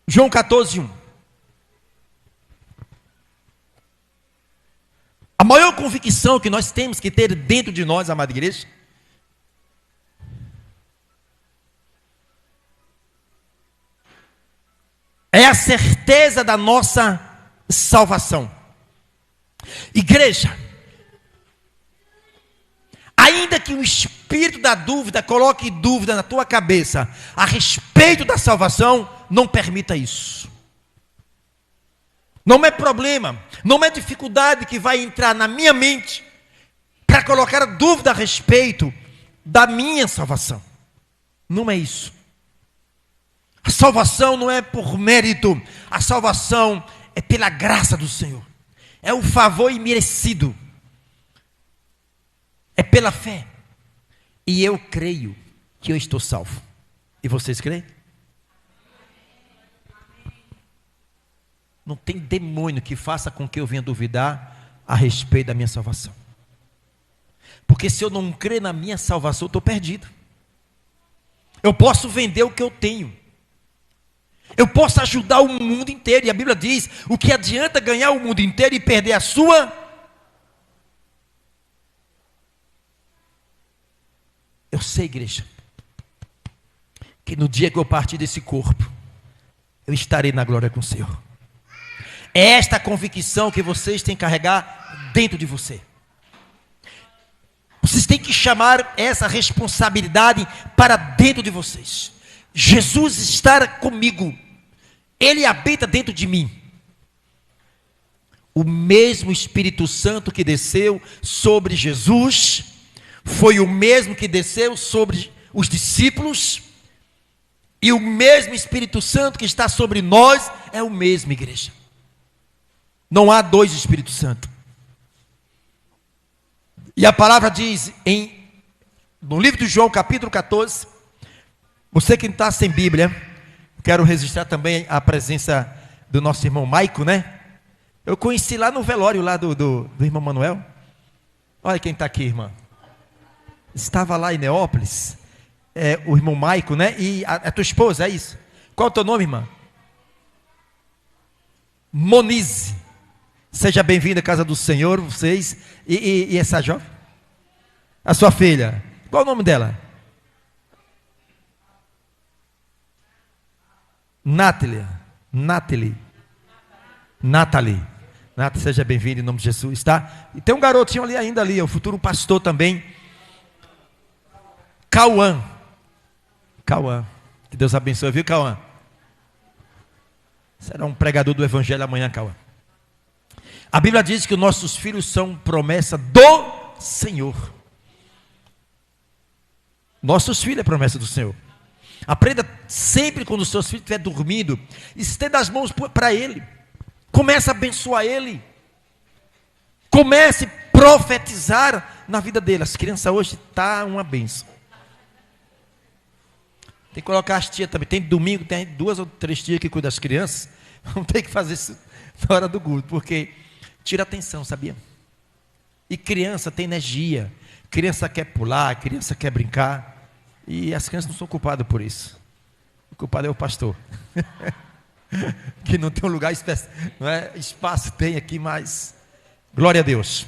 João 14:1. A maior convicção que nós temos que ter dentro de nós, amada igreja, é a certeza da nossa salvação. Igreja, ainda que o espírito da dúvida coloque dúvida na tua cabeça a respeito da salvação, não permita isso. Não é problema, não é dificuldade que vai entrar na minha mente para colocar dúvida a respeito da minha salvação. Não é isso. A salvação não é por mérito, a salvação é pela graça do Senhor. É o favor imerecido. É pela fé. E eu creio que eu estou salvo. E vocês creem? Não tem demônio que faça com que eu venha duvidar a respeito da minha salvação. Porque se eu não crer na minha salvação, eu estou perdido. Eu posso vender o que eu tenho. Eu posso ajudar o mundo inteiro. E a Bíblia diz, o que adianta ganhar o mundo inteiro e perder a sua? Eu sei, igreja, que no dia que eu partir desse corpo, eu estarei na glória com o Senhor. É esta convicção que vocês têm que carregar dentro de você. Vocês têm que chamar essa responsabilidade para dentro de vocês. Jesus está comigo. Ele habita dentro de mim. O mesmo Espírito Santo que desceu sobre Jesus foi o mesmo que desceu sobre os discípulos. E o mesmo Espírito Santo que está sobre nós é o mesmo, igreja. Não há dois Espíritos Santos. E a palavra diz no livro de João, capítulo 14. Você que está sem Bíblia, quero registrar também a presença do nosso irmão Maico, né? Eu conheci lá no velório lá do irmão Manuel. Olha quem está aqui, irmã. Estava lá em Neópolis. O irmão Maico, né? E a tua esposa, é isso? Qual é o teu nome, irmã? Monize. Seja bem-vinda à casa do Senhor, vocês. E essa jovem? A sua filha. Qual é o nome dela? Natalie. Seja bem-vindo em nome de Jesus, tá? E tem um garotinho ali ainda ali, é o futuro pastor também. Cauã. Que Deus abençoe, viu, Cauã? Será um pregador do evangelho amanhã, Cauã. A Bíblia diz que os nossos filhos são promessa do Senhor. Nossos filhos é promessa do Senhor. Aprenda sempre quando os seus filhos estiverem dormindo, estenda as mãos para ele. Comece a abençoar ele. Comece a profetizar na vida dele. As crianças hoje estão uma bênção. Tem que colocar as tias também. Tem domingo, tem 2 ou 3 tias que cuidam das crianças. Vamos ter que fazer isso na hora do culto, porque tira atenção, sabia? E criança tem energia. Criança quer pular, criança quer brincar. E as crianças não são culpadas por isso. O culpado é o pastor. Que não tem um lugar especial, não é? Espaço tem aqui, mas glória a Deus.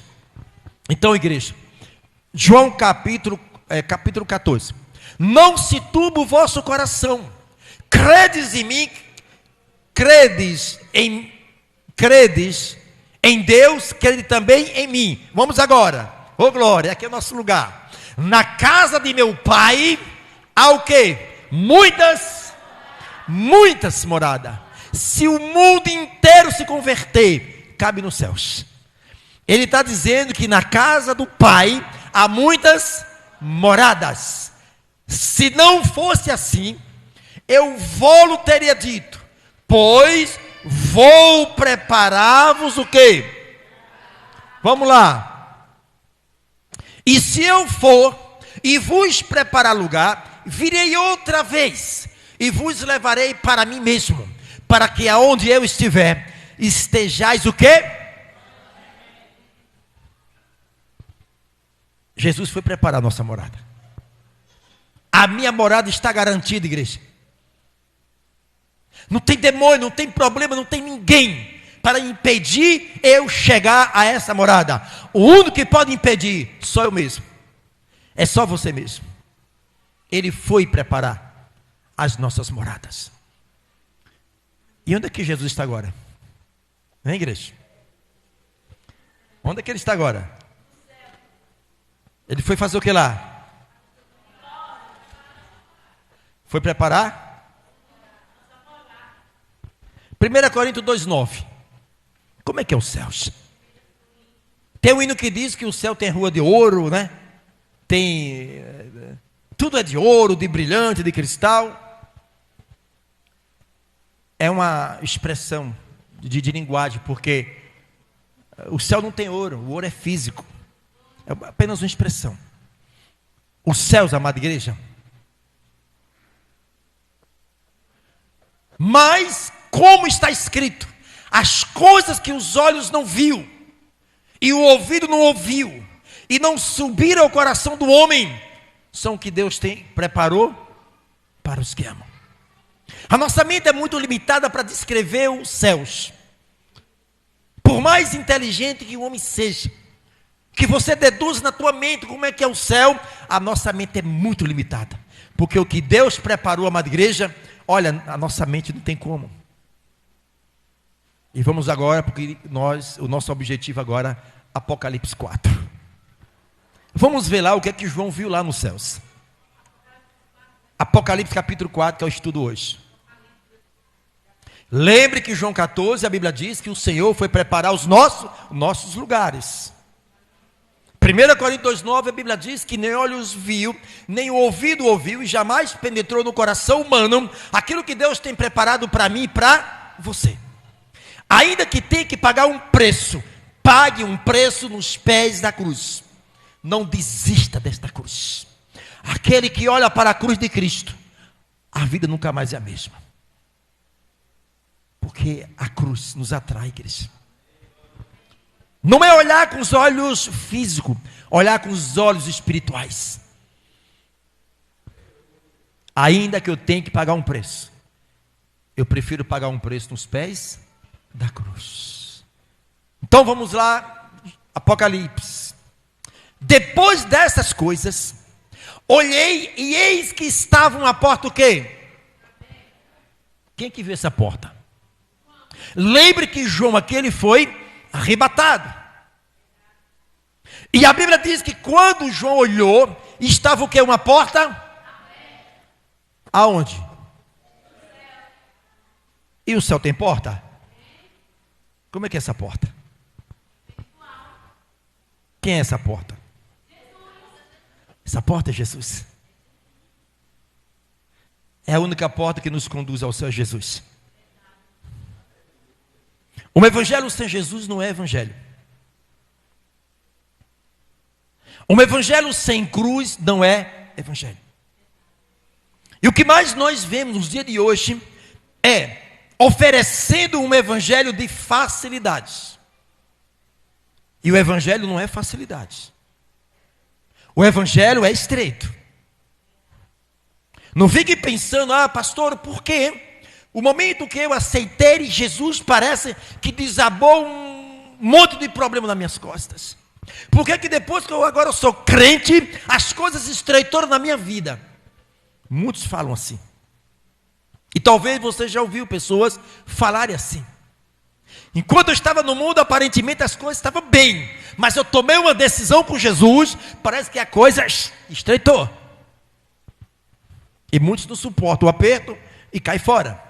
Então, igreja, João capítulo 14. Não se turbe o vosso coração. Credes em mim, credes em Deus, crede também em mim. Vamos agora. Ô glória, aqui é o nosso lugar. Na casa de meu pai há o quê? Muitas moradas. Se o mundo inteiro se converter, cabe nos céus. Ele está dizendo que na casa do pai há muitas moradas. Se não fosse assim, eu teria dito, pois vou preparar-vos o quê? Vamos lá. E se eu for e vos preparar lugar, virei outra vez e vos levarei para mim mesmo, para que aonde eu estiver, estejais o quê? Jesus foi preparar a nossa morada. A minha morada está garantida, igreja. Não tem demônio, não tem problema, não tem ninguém para impedir eu chegar a essa morada. O único que pode impedir, só eu mesmo. É só você mesmo. Ele foi preparar as nossas moradas. E onde é que Jesus está agora? Vem, igreja. Onde é que ele está agora? Ele foi fazer o que lá? Foi preparar? 1 Coríntios 2,9. Como é que é os céus? Tem um hino que diz que o céu tem rua de ouro, né? Tem... tudo é de ouro, de brilhante, de cristal. É uma expressão de linguagem, porque o céu não tem ouro, o ouro é físico. É apenas uma expressão. Os céus, amada igreja. Mas, como está escrito, as coisas que os olhos não viu, e o ouvido não ouviu, e não subiram ao coração do homem, são o que Deus preparou para os que amam. A nossa mente é muito limitada para descrever os céus. Por mais inteligente que o homem seja, que você deduz na tua mente como é que é o céu, a nossa mente é muito limitada. Porque o que Deus preparou, amada igreja, olha, a nossa mente não tem como. E vamos agora, porque o nosso objetivo agora, Apocalipse 4. Vamos ver lá o que é que João viu lá nos céus. Apocalipse capítulo 4, que é o estudo hoje. Lembre que João 14, a Bíblia diz que o Senhor foi preparar os nossos lugares. 1 Coríntios 2,9, a Bíblia diz que nem olhos viu, nem o ouvido ouviu, e jamais penetrou no coração humano aquilo que Deus tem preparado para mim e para você. Ainda que tenha que pagar um preço, pague um preço nos pés da cruz. Não desista desta cruz. Aquele que olha para a cruz de Cristo, a vida nunca mais é a mesma. Porque a cruz nos atrai, igreja. Não é olhar com os olhos físicos, olhar com os olhos espirituais. Ainda que eu tenha que pagar um preço, eu prefiro pagar um preço nos pés da cruz. Então vamos lá, Apocalipse. Depois dessas coisas, olhei e eis que estava uma porta o quê? Quem que viu essa porta? Lembre que João aqui ele foi arrebatado. E a Bíblia diz que quando João olhou, estava o quê? Uma porta? Aonde? E o céu tem porta? Como é que é essa porta? Quem é essa porta? Essa porta é Jesus. É a única porta que nos conduz ao céu, Jesus. Um evangelho sem Jesus não é evangelho. Um evangelho sem cruz não é evangelho. E o que mais nós vemos nos dias de hoje é oferecendo um evangelho de facilidades. E o evangelho não é facilidade. O evangelho é estreito. Não fique pensando, pastor, por quê? O momento que eu aceitei Jesus, parece que desabou um monte de problema nas minhas costas. Por que depois que eu agora sou crente, as coisas estreitaram na minha vida? Muitos falam assim. E talvez você já ouviu pessoas falarem assim. Enquanto eu estava no mundo, aparentemente as coisas estavam bem. Mas eu tomei uma decisão com Jesus, parece que a coisa estreitou. E muitos não suportam o aperto e caem fora.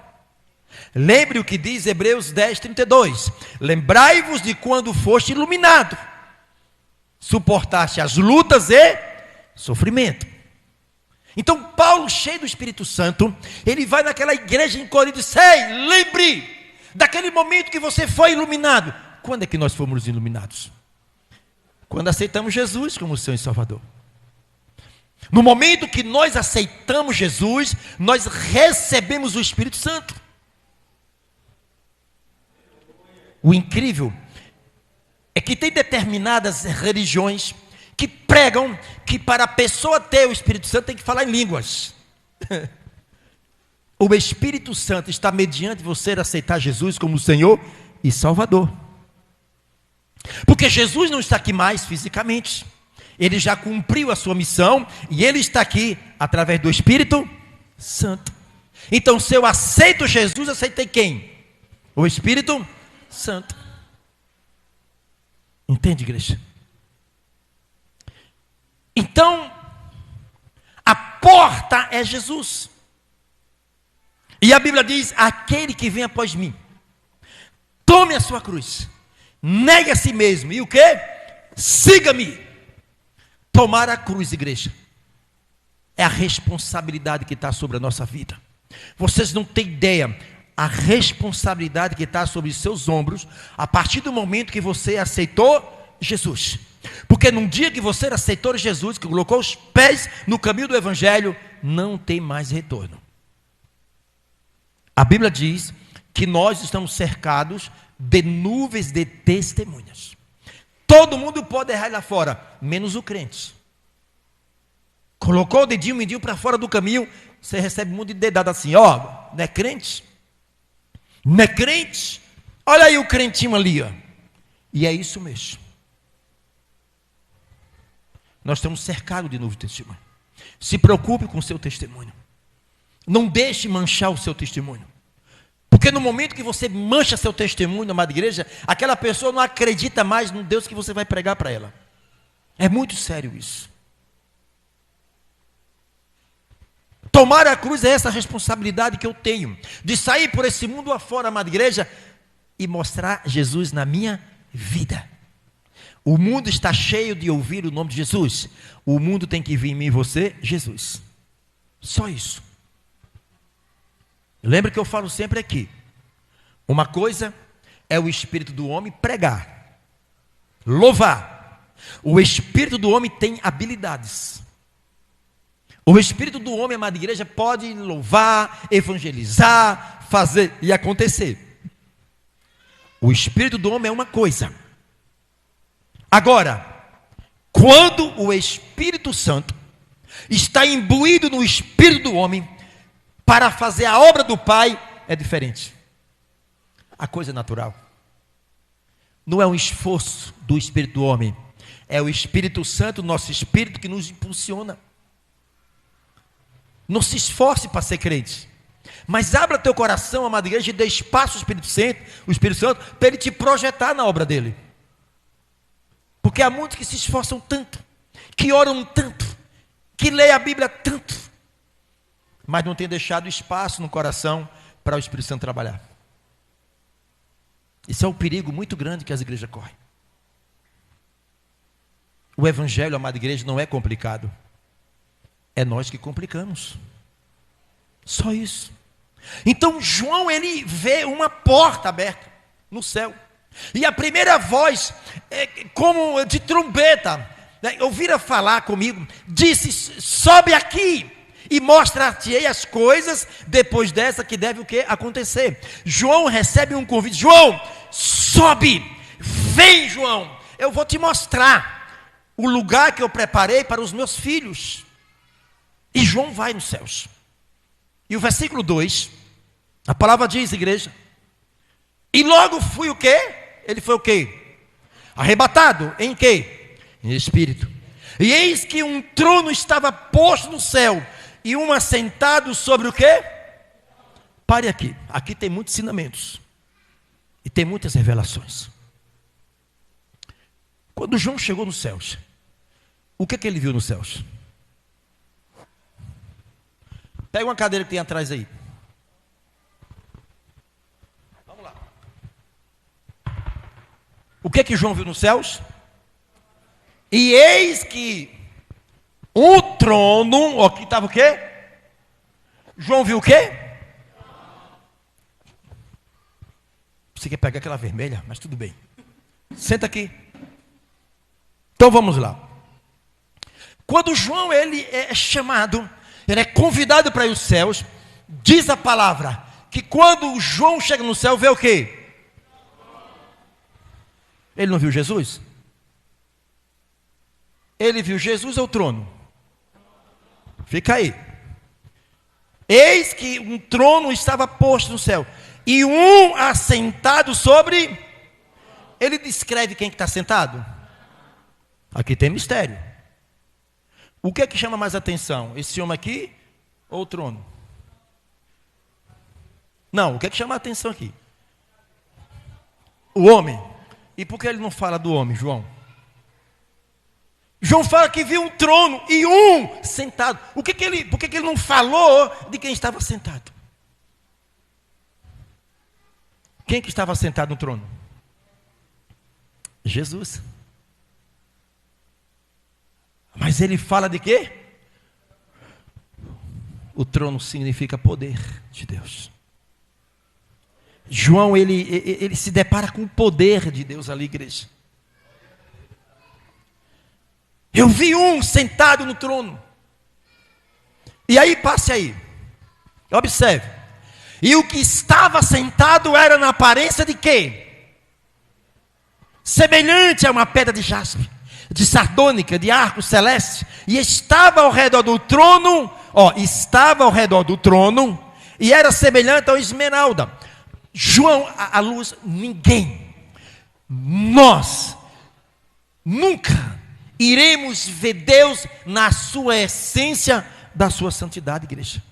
Lembre o que diz Hebreus 10:32. Lembrai-vos de quando foste iluminado, suportaste as lutas e sofrimento. Então Paulo, cheio do Espírito Santo, ele vai naquela igreja em Corinto e diz: ei, lembre daquele momento que você foi iluminado. Quando é que nós fomos iluminados? Quando aceitamos Jesus como Senhor e Salvador. No momento que nós aceitamos Jesus, nós recebemos o Espírito Santo. O incrível é que tem determinadas religiões que pregam que para a pessoa ter o Espírito Santo tem que falar em línguas. O Espírito Santo está mediante você aceitar Jesus como Senhor e Salvador. Porque Jesus não está aqui mais fisicamente. Ele já cumpriu a sua missão e Ele está aqui através do Espírito Santo. Então, se eu aceito Jesus, aceitei quem? O Espírito Santo. Entende, igreja? Então, a porta é Jesus. E a Bíblia diz: aquele que vem após mim, tome a sua cruz, negue a si mesmo, e o que? Siga-me. Tomar a cruz, igreja, é a responsabilidade que está sobre a nossa vida. Vocês não têm ideia a responsabilidade que está sobre os seus ombros, a partir do momento que você aceitou Jesus. Porque num dia que você aceitou Jesus, que colocou os pés no caminho do Evangelho, não tem mais retorno. A Bíblia diz que nós estamos cercados de nuvens de testemunhas. Todo mundo pode errar lá fora, menos o crente. Colocou o dedinho, mindinho para fora do caminho, você recebe um monte de dedada assim, ó, não é crente? Não é crente? Olha aí o crentinho ali, ó. E é isso mesmo. Nós estamos cercados de nuvens de testemunho. Se preocupe com o seu testemunho. Não deixe manchar o seu testemunho. Porque no momento que você mancha seu testemunho, amada igreja, aquela pessoa não acredita mais no Deus que você vai pregar para ela. É muito sério isso. Tomar a cruz é essa responsabilidade que eu tenho, de sair por esse mundo afora, amada igreja, e mostrar Jesus na minha vida. O mundo está cheio de ouvir o nome de Jesus. O mundo tem que vir em mim e você, Jesus. Só isso. Lembra que eu falo sempre aqui. Uma coisa é o espírito do homem pregar, louvar. O espírito do homem tem habilidades. O espírito do homem, amada igreja, pode louvar, evangelizar, fazer e acontecer. O espírito do homem é uma coisa. Agora, quando o Espírito Santo está imbuído no espírito do homem para fazer a obra do Pai, é diferente. A coisa é natural. Não é um esforço do espírito do homem, é o Espírito Santo, nosso espírito, que nos impulsiona. Não se esforce para ser crente, mas abra teu coração, amada igreja, e dê espaço ao Espírito Santo, para ele te projetar na obra dele. Porque há muitos que se esforçam tanto, que oram tanto, que leem a Bíblia tanto, mas não tem deixado espaço no coração para o Espírito Santo trabalhar. Isso é um perigo muito grande que as igrejas correm. O Evangelho, amada igreja, não é complicado. É nós que complicamos. Só isso. Então João, ele vê uma porta aberta no céu. E a primeira voz, como de trombeta, ouvira falar comigo, disse: sobe aqui e mostra-te as coisas depois dessa que deve o que acontecer. João recebe um convite: João, sobe, vem João, eu vou te mostrar o lugar que eu preparei para os meus filhos. E João vai nos céus. E o versículo 2, a palavra diz, igreja: e logo fui o quê? Ele foi o quê? Arrebatado em quê? Em espírito. E eis que um trono estava posto no céu, e um assentado sobre o quê? Pare aqui. Aqui tem muitos ensinamentos. E tem muitas revelações. Quando João chegou nos céus, o que ele viu nos céus? Pega uma cadeira que tem atrás aí. Vamos lá. O que João viu nos céus? E eis que um trono, aqui estava o quê? João viu o quê? Você quer pegar aquela vermelha, mas tudo bem. Senta aqui. Então vamos lá. Quando João ele é chamado, ele é convidado para ir aos céus, diz a palavra que quando João chega no céu, vê o quê? Ele não viu Jesus? Ele viu Jesus ou o trono? Fica aí. Eis que um trono estava posto no céu, e um assentado sobre. Ele descreve quem que está sentado? Aqui tem mistério. O que é que chama mais atenção? Esse homem aqui ou o trono? Não, o que é que chama a atenção aqui? O homem. E por que ele não fala do homem, João? João fala que viu um trono e um sentado. Por que ele não falou de quem estava sentado? Quem que estava sentado no trono? Jesus. Mas ele fala de quê? O trono significa poder de Deus. João, ele se depara com o poder de Deus ali, igreja. Eu vi um sentado no trono. E aí, passe aí. Observe. E o que estava sentado era na aparência de quê? Semelhante a uma pedra de jaspe, de sardônica, de arco celeste. E estava ao redor do trono, estava ao redor do trono, e era semelhante ao esmeralda. João, a luz, ninguém, nós, nunca iremos ver Deus na sua essência da sua santidade, igreja.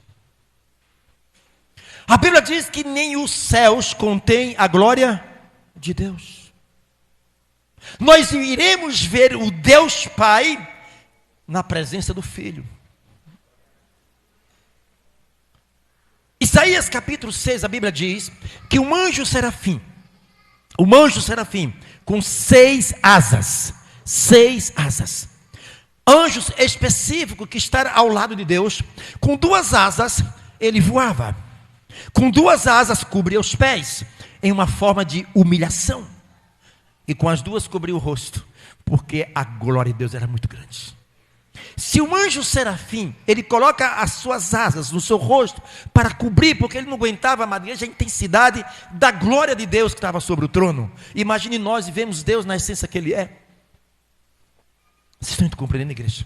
A Bíblia diz que nem os céus contêm a glória de Deus. Nós iremos ver o Deus Pai na presença do Filho. Isaías capítulo 6, a Bíblia diz que um anjo serafim, com 6 asas, anjos específicos que está ao lado de Deus, com 2 asas ele voava, com 2 asas cobria os pés, em uma forma de humilhação, e com as 2 cobria o rosto, porque a glória de Deus era muito grande. Se um anjo serafim, ele coloca as suas asas no seu rosto para cobrir, porque ele não aguentava a intensidade da glória de Deus que estava sobre o trono. Imagine nós e vemos Deus na essência que ele é. Vocês estão compreendendo, igreja?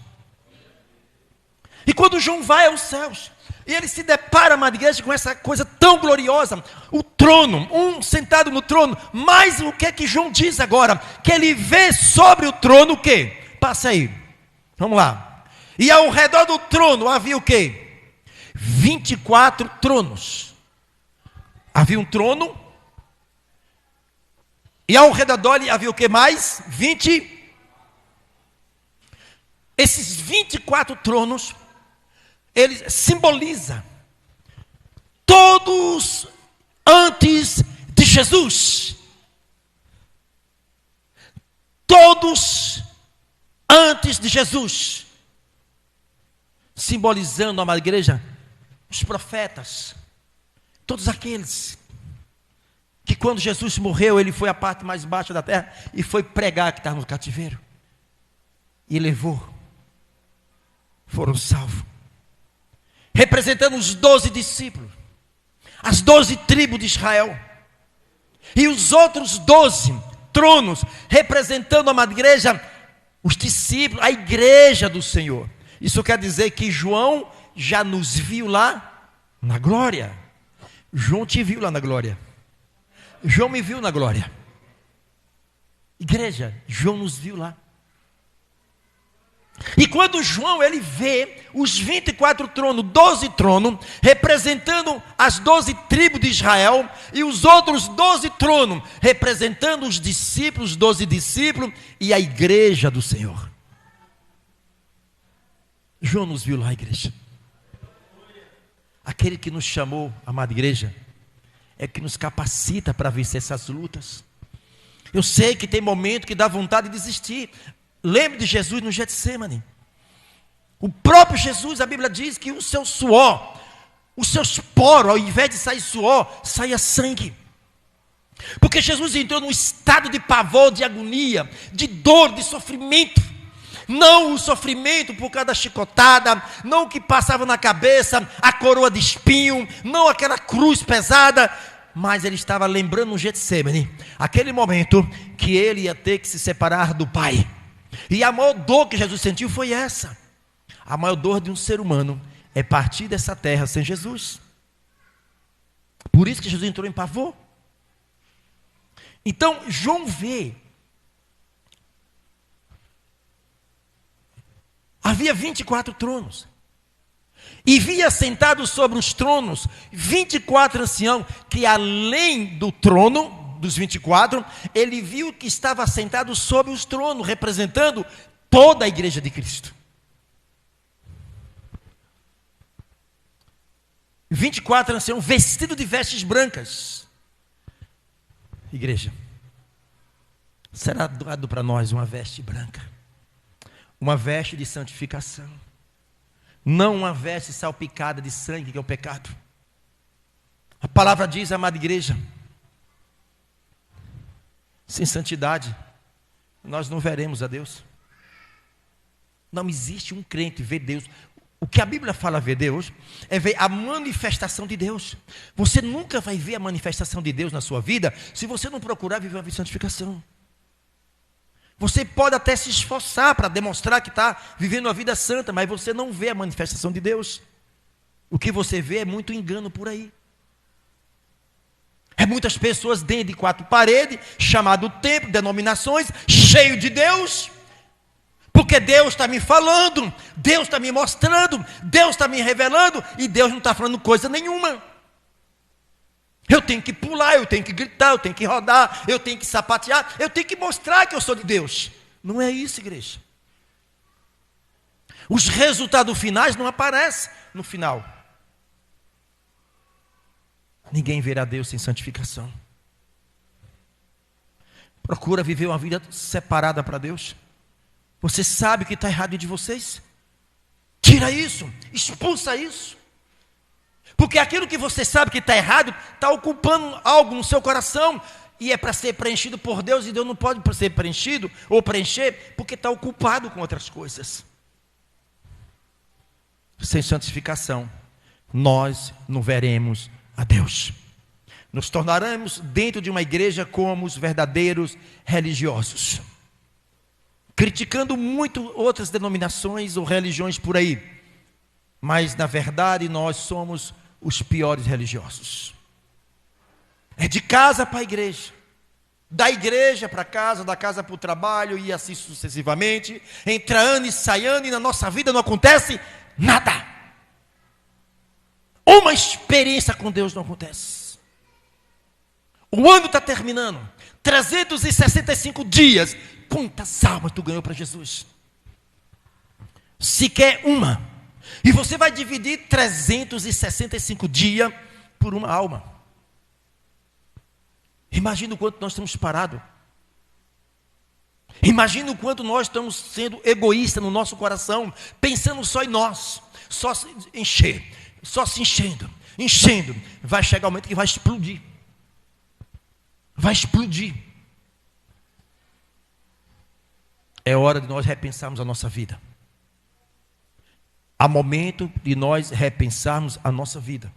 E quando João vai aos céus, e ele se depara, amada igreja, com essa coisa tão gloriosa, o trono, um sentado no trono, mas o que é que João diz agora? Que ele vê sobre o trono o quê? Passa aí, vamos lá. E ao redor do trono havia o quê? 24 tronos. Havia um trono, e ao redor dele havia o que mais? 20. Esses 24 tronos, eles simbolizam todos antes de Jesus. Todos antes de Jesus. Simbolizando, amada igreja, os profetas, todos aqueles que quando Jesus morreu, ele foi à parte mais baixa da terra e foi pregar que estava no cativeiro. E levou, foram salvos. Representando os 12 discípulos, as 12 tribos de Israel. E os outros 12 tronos, representando, amada igreja, os discípulos, a igreja do Senhor. Isso quer dizer que João já nos viu lá na glória. João te viu lá na glória. João me viu na glória. Igreja, João nos viu lá. E quando João ele vê os 24 tronos, 12 tronos, representando as 12 tribos de Israel, e os outros 12 tronos, representando os discípulos, 12 discípulos, e a igreja do Senhor. João nos viu lá, igreja. Aquele que nos chamou, amada igreja, é que nos capacita para vencer essas lutas. Eu sei que tem momento que dá vontade de desistir. Lembre de Jesus no Getsêmani. O próprio Jesus, a Bíblia diz que o seu suor, os seus poros, ao invés de sair suor, saia sangue. Porque Jesus entrou num estado de pavor, de agonia, de dor, de sofrimento. Não o sofrimento por causa da chicotada, não o que passava na cabeça, a coroa de espinho, não aquela cruz pesada, mas ele estava lembrando no Getsêmani, aquele momento que ele ia ter que se separar do Pai. E a maior dor que Jesus sentiu foi essa. A maior dor de um ser humano é partir dessa terra sem Jesus. Por isso que Jesus entrou em pavor. Então, João vê. Havia 24 tronos. E via sentados sobre os tronos 24 anciãos, que além do trono, dos 24, ele viu que estava sentado sobre os tronos, representando toda a igreja de Cristo. 24 anciãos vestidos de vestes brancas. Igreja, será dado para nós uma veste branca, uma veste de santificação, não uma veste salpicada de sangue, que é o pecado. A palavra diz, amada igreja, sem santidade nós não veremos a Deus. Não existe um crente ver Deus. O que a Bíblia fala ver Deus é ver a manifestação de Deus. Você nunca vai ver a manifestação de Deus na sua vida se você não procurar viver uma vida de santificação. Você pode até se esforçar para demonstrar que está vivendo uma vida santa, mas você não vê a manifestação de Deus. O que você vê é muito engano por aí. É muitas pessoas dentro de 4 paredes, chamado templo, denominações, cheio de Deus, porque Deus está me falando, Deus está me mostrando, Deus está me revelando, e Deus não está falando coisa nenhuma. Eu tenho que pular, eu tenho que gritar, eu tenho que rodar, eu tenho que sapatear, eu tenho que mostrar que eu sou de Deus. Não é isso, igreja. Os resultados finais não aparecem no final. Ninguém verá Deus sem santificação. Procura viver uma vida separada para Deus. Você sabe que está errado de vocês? Tira isso, expulsa isso. Porque aquilo que você sabe que está errado, está ocupando algo no seu coração, e é para ser preenchido por Deus, e Deus não pode ser preenchido, ou preencher, porque está ocupado com outras coisas. Sem santificação, nós não veremos a Deus. Nos tornaremos dentro de uma igreja como os verdadeiros religiosos, criticando muito outras denominações ou religiões por aí, mas na verdade nós somos os piores religiosos. É de casa para a igreja, da igreja para casa, da casa para o trabalho, e assim sucessivamente, entra ano e sai ano, e na nossa vida não acontece nada. Uma experiência com Deus não acontece. O ano está terminando, 365 dias, quantas almas tu ganhou para Jesus? Sequer uma. E você vai dividir 365 dias por uma alma. Imagina o quanto nós estamos parados. Imagina o quanto nós estamos sendo egoístas no nosso coração, pensando só em nós, só se encher, só se enchendo. Vai chegar um momento que vai explodir. Vai explodir. É hora de nós repensarmos a nossa vida. Há momento de nós repensarmos a nossa vida.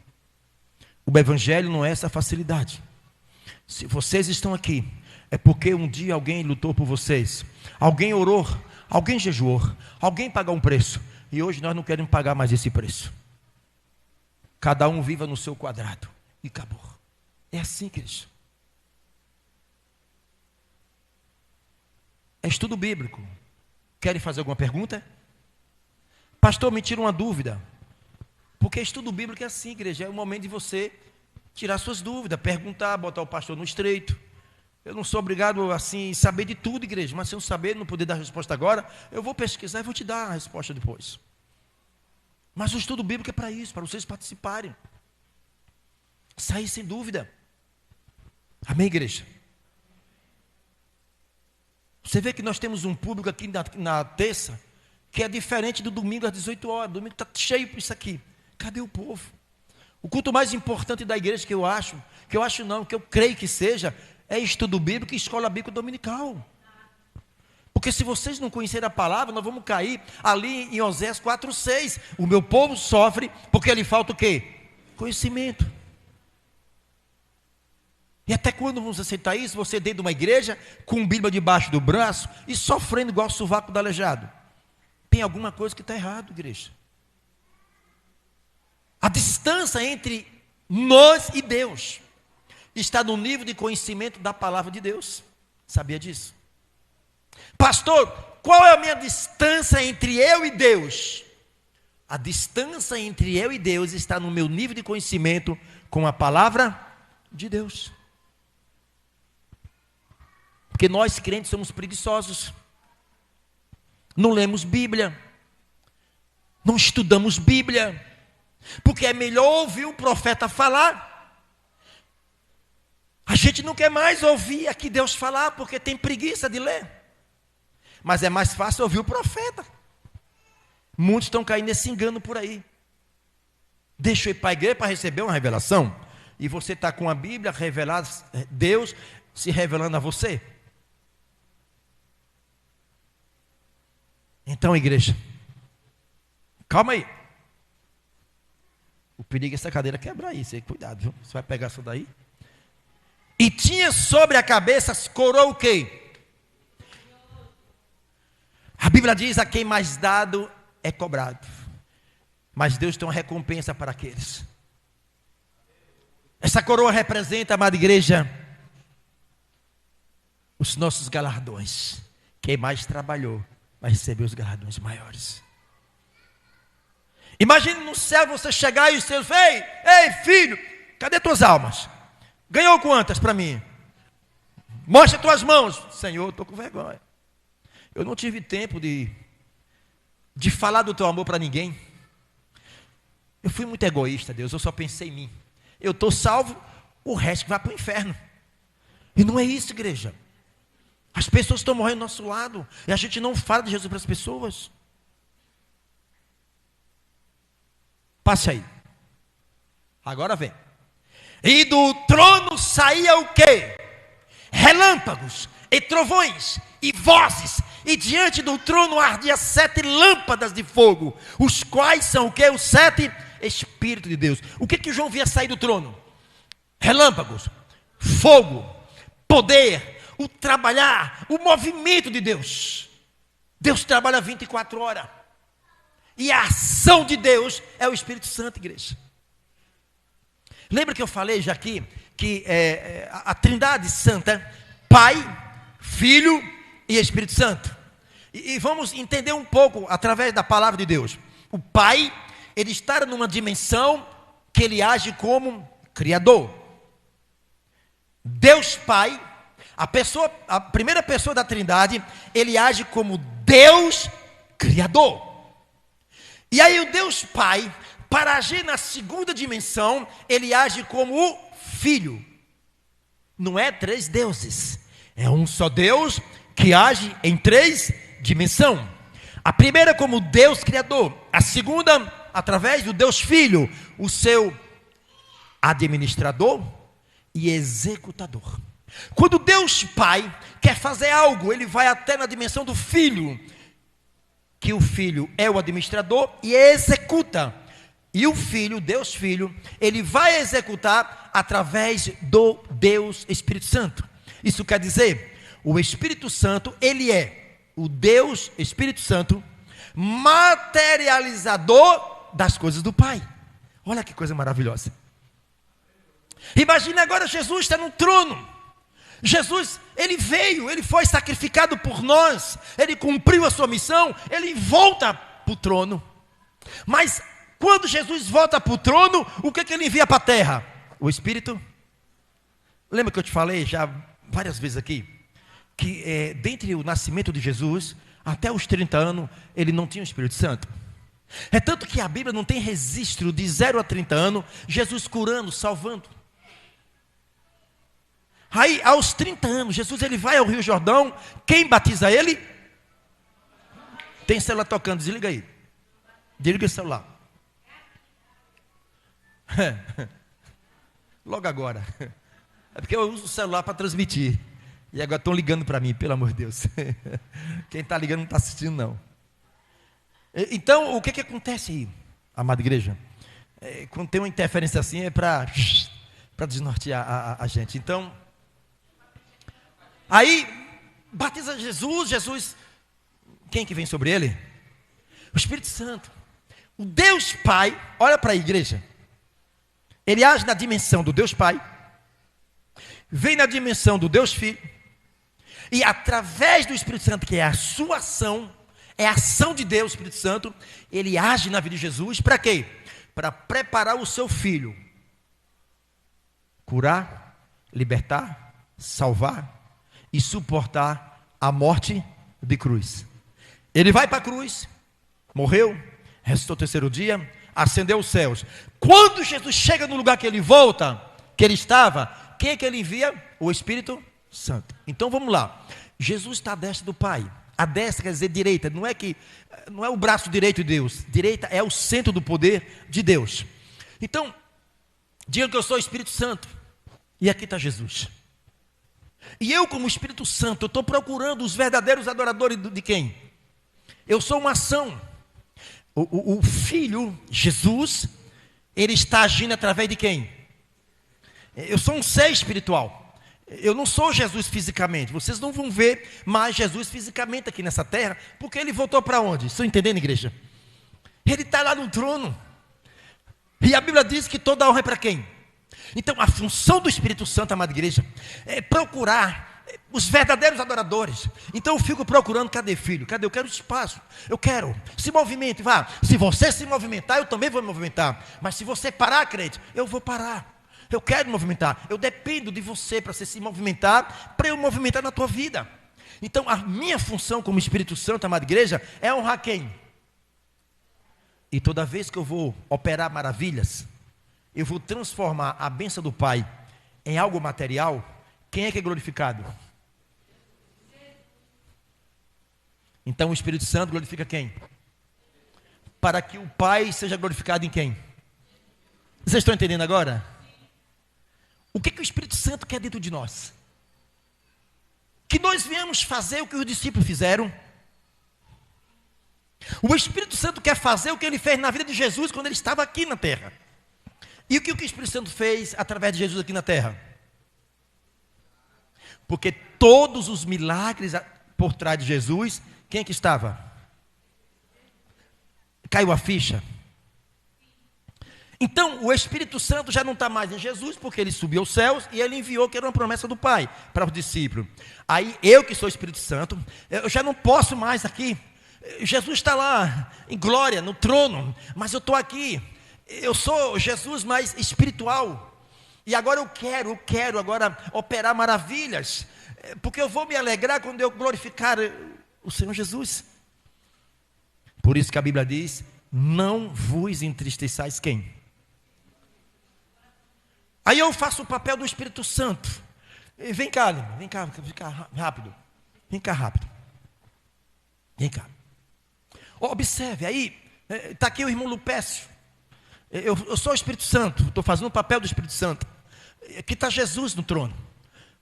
O Evangelho não é essa facilidade. Se vocês estão aqui, é porque um dia alguém lutou por vocês, alguém orou, alguém jejuou, alguém pagou um preço, e hoje nós não queremos pagar mais esse preço. Cada um viva no seu quadrado, e acabou. É assim, queridos. É estudo bíblico. Querem fazer alguma pergunta? Pastor, me tira uma dúvida. Porque estudo bíblico é assim, igreja. É o momento de você tirar suas dúvidas, perguntar, botar o pastor no estreito. Eu não sou obrigado assim saber de tudo, igreja. Mas se eu saber, não poder dar resposta agora, eu vou pesquisar e vou te dar a resposta depois. Mas o estudo bíblico é para isso, para vocês participarem. Sair sem dúvida. Amém, igreja? Você vê que nós temos um público aqui na terça, que é diferente do domingo às 18 horas. O domingo está cheio por isso aqui. Cadê o povo? O culto mais importante da igreja que eu creio que seja, é estudo bíblico e escola bíblica dominical. Porque se vocês não conhecerem a palavra, nós vamos cair ali em Oséias 4:6. O meu povo sofre porque lhe falta o quê? Conhecimento. E até quando vamos aceitar isso? Você dentro de uma igreja, com Bíblia debaixo do braço e sofrendo igual o sovaco do aleijado. Tem alguma coisa que está errado, igreja. A distância entre nós e Deus está no nível de conhecimento da palavra de Deus. Sabia disso? Pastor, qual é a minha distância entre eu e Deus? A distância entre eu e Deus está no meu nível de conhecimento com a palavra de Deus. Porque nós crentes somos preguiçosos. Não lemos Bíblia. Não estudamos Bíblia. Porque é melhor ouvir o profeta falar. A gente não quer mais ouvir aqui Deus falar porque tem preguiça de ler. Mas é mais fácil ouvir o profeta. Muitos estão caindo nesse engano por aí. Deixa eu ir para a igreja para receber uma revelação. E você está com a Bíblia revelada, Deus se revelando a você. Então, igreja, calma aí. O perigo é essa cadeira quebrar aí. Você, cuidado, viu? Você vai pegar isso daí. E tinha sobre a cabeça coroa o quê? A Bíblia diz: a quem mais dado é cobrado. Mas Deus tem uma recompensa para aqueles. Essa coroa representa, amada igreja, os nossos galardões. Quem mais trabalhou vai receber os galardões maiores. Imagine no céu você chegar e os seus: ei filho, cadê tuas almas? Ganhou quantas para mim? Mostra tuas mãos. Senhor, estou com vergonha. Eu não tive tempo de falar do teu amor para ninguém. Eu fui muito egoísta, Deus. Eu só pensei em mim. Eu estou salvo, o resto vai para o inferno. E não é isso, igreja. As pessoas estão morrendo do nosso lado e a gente não fala de Jesus para as pessoas. Passe aí. Agora vem. E do trono saía o quê? Relâmpagos e trovões e vozes. E diante do trono ardia 7 lâmpadas de fogo, os quais são o quê? Os 7 Espíritos de Deus. O que João via sair do trono? Relâmpagos, fogo, poder, o trabalhar, o movimento de Deus. Deus trabalha 24 horas. E a ação de Deus é o Espírito Santo, igreja. Lembra que eu falei já aqui que a Trindade Santa, Pai, Filho e Espírito Santo. E vamos entender um pouco através da palavra de Deus. O Pai, ele está numa dimensão que ele age como Criador. Deus Pai, a primeira pessoa da Trindade, ele age como Deus Criador. E aí o Deus Pai, para agir na segunda dimensão, ele age como o Filho. Não é 3 deuses, é um só Deus que age em 3 dimensões. A primeira como Deus Criador, a segunda através do Deus Filho, o seu administrador e executador. Quando Deus Pai quer fazer algo, ele vai até na dimensão do Filho, que o Filho é o administrador e executa. E o Filho, Deus Filho, ele vai executar através do Deus Espírito Santo. Isso quer dizer, o Espírito Santo, ele é o Deus Espírito Santo, materializador das coisas do Pai. Olha que coisa maravilhosa. Imagine agora Jesus está no trono. Jesus, ele veio, ele foi sacrificado por nós, ele cumpriu a sua missão, ele volta para o trono. Mas quando Jesus volta para o trono, o que ele envia para a terra? O Espírito. Lembra que eu te falei já várias vezes aqui, que dentre o nascimento de Jesus, até os 30 anos, ele não tinha o Espírito Santo. É tanto que a Bíblia não tem registro de 0 a 30 anos, Jesus curando, salvando. Aí, aos 30 anos, Jesus ele vai ao Rio Jordão. Quem batiza ele? Tem celular tocando, desliga aí. Desliga o celular. Logo agora. É porque eu uso o celular para transmitir. E agora estão ligando para mim, pelo amor de Deus. Quem está ligando não está assistindo, não. Então, o que acontece aí, amada igreja? Quando tem uma interferência assim, é para desnortear a gente. Então, aí, batiza Jesus, quem que vem sobre ele? O Espírito Santo. O Deus Pai, olha para a igreja, Ele age na dimensão do Deus Pai, vem na dimensão do Deus Filho, e através do Espírito Santo, que é a sua ação, é a ação de Deus, Espírito Santo, ele age na vida de Jesus, para quê? Para preparar o seu filho, curar, libertar, salvar e suportar a morte de cruz. Ele vai para a cruz, morreu, ressuscitou o terceiro dia, ascendeu os céus. Quando Jesus chega no lugar que ele volta, que ele estava, quem é que ele envia? O Espírito Santo. Então vamos lá. Jesus está à destra do Pai. A destra quer dizer direita, não é o braço direito de Deus. Direita é o centro do poder de Deus. Então, diga que eu sou o Espírito Santo. E aqui está Jesus. E eu, como Espírito Santo, eu estou procurando os verdadeiros adoradores de quem? Eu sou uma ação. O Filho, Jesus, ele está agindo através de quem? Eu sou um ser espiritual. Eu não sou Jesus fisicamente. Vocês não vão ver mais Jesus fisicamente aqui nessa terra, porque ele voltou para onde? Estão entendendo, igreja? Ele está lá no trono. E a Bíblia diz que toda honra é para quem? Então a função do Espírito Santo, amada igreja, é procurar os verdadeiros adoradores. Então eu fico procurando, cadê filho? Cadê? Eu quero espaço. Eu quero. Se movimente, vá. Se você se movimentar, eu também vou me movimentar. Mas se você parar, crente, eu vou parar. Eu quero movimentar, eu dependo de você para você se movimentar, para eu movimentar na tua vida. Então a minha função como Espírito Santo, amada igreja, é honrar quem? E toda vez que eu vou operar maravilhas, eu vou transformar a bênção do Pai em algo material, quem é que é glorificado? Então o Espírito Santo glorifica quem? Para que o Pai seja glorificado em quem? Vocês estão entendendo agora? O que o Espírito Santo quer dentro de nós? Que nós viemos fazer o que os discípulos fizeram. O Espírito Santo quer fazer o que ele fez na vida de Jesus quando ele estava aqui na terra. E o que o Espírito Santo fez através de Jesus aqui na terra? Porque todos os milagres por trás de Jesus, quem é que estava? Caiu a ficha. Então, o Espírito Santo já não está mais em Jesus, porque ele subiu aos céus e ele enviou, que era uma promessa do Pai, para os discípulos. Aí, eu que sou o Espírito Santo, eu já não posso mais aqui. Jesus está lá, em glória, no trono, mas eu estou aqui. Eu sou Jesus mais espiritual. E agora eu quero agora operar maravilhas, porque eu vou me alegrar quando eu glorificar o Senhor Jesus. Por isso que a Bíblia diz, não vos entristeçais quem? Aí eu faço o papel do Espírito Santo. Vem cá, vem cá rápido. Vem cá rápido. Vem cá. Observe, aí, está aqui o irmão Lupécio. Eu sou o Espírito Santo, estou fazendo o papel do Espírito Santo. Aqui está Jesus no trono.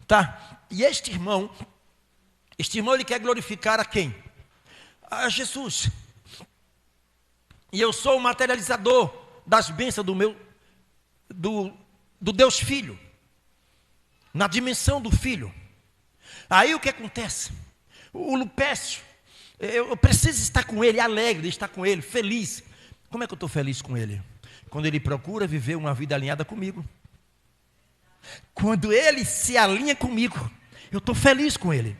Tá? E este irmão ele quer glorificar a quem? A Jesus. E eu sou o materializador das bênçãos do Deus Filho, na dimensão do Filho. Aí o que acontece? O Lupécio, eu preciso estar com ele, alegre de estar com ele, feliz. Como é que eu estou feliz com ele? Quando ele procura viver uma vida alinhada comigo. Quando ele se alinha comigo, eu estou feliz com ele.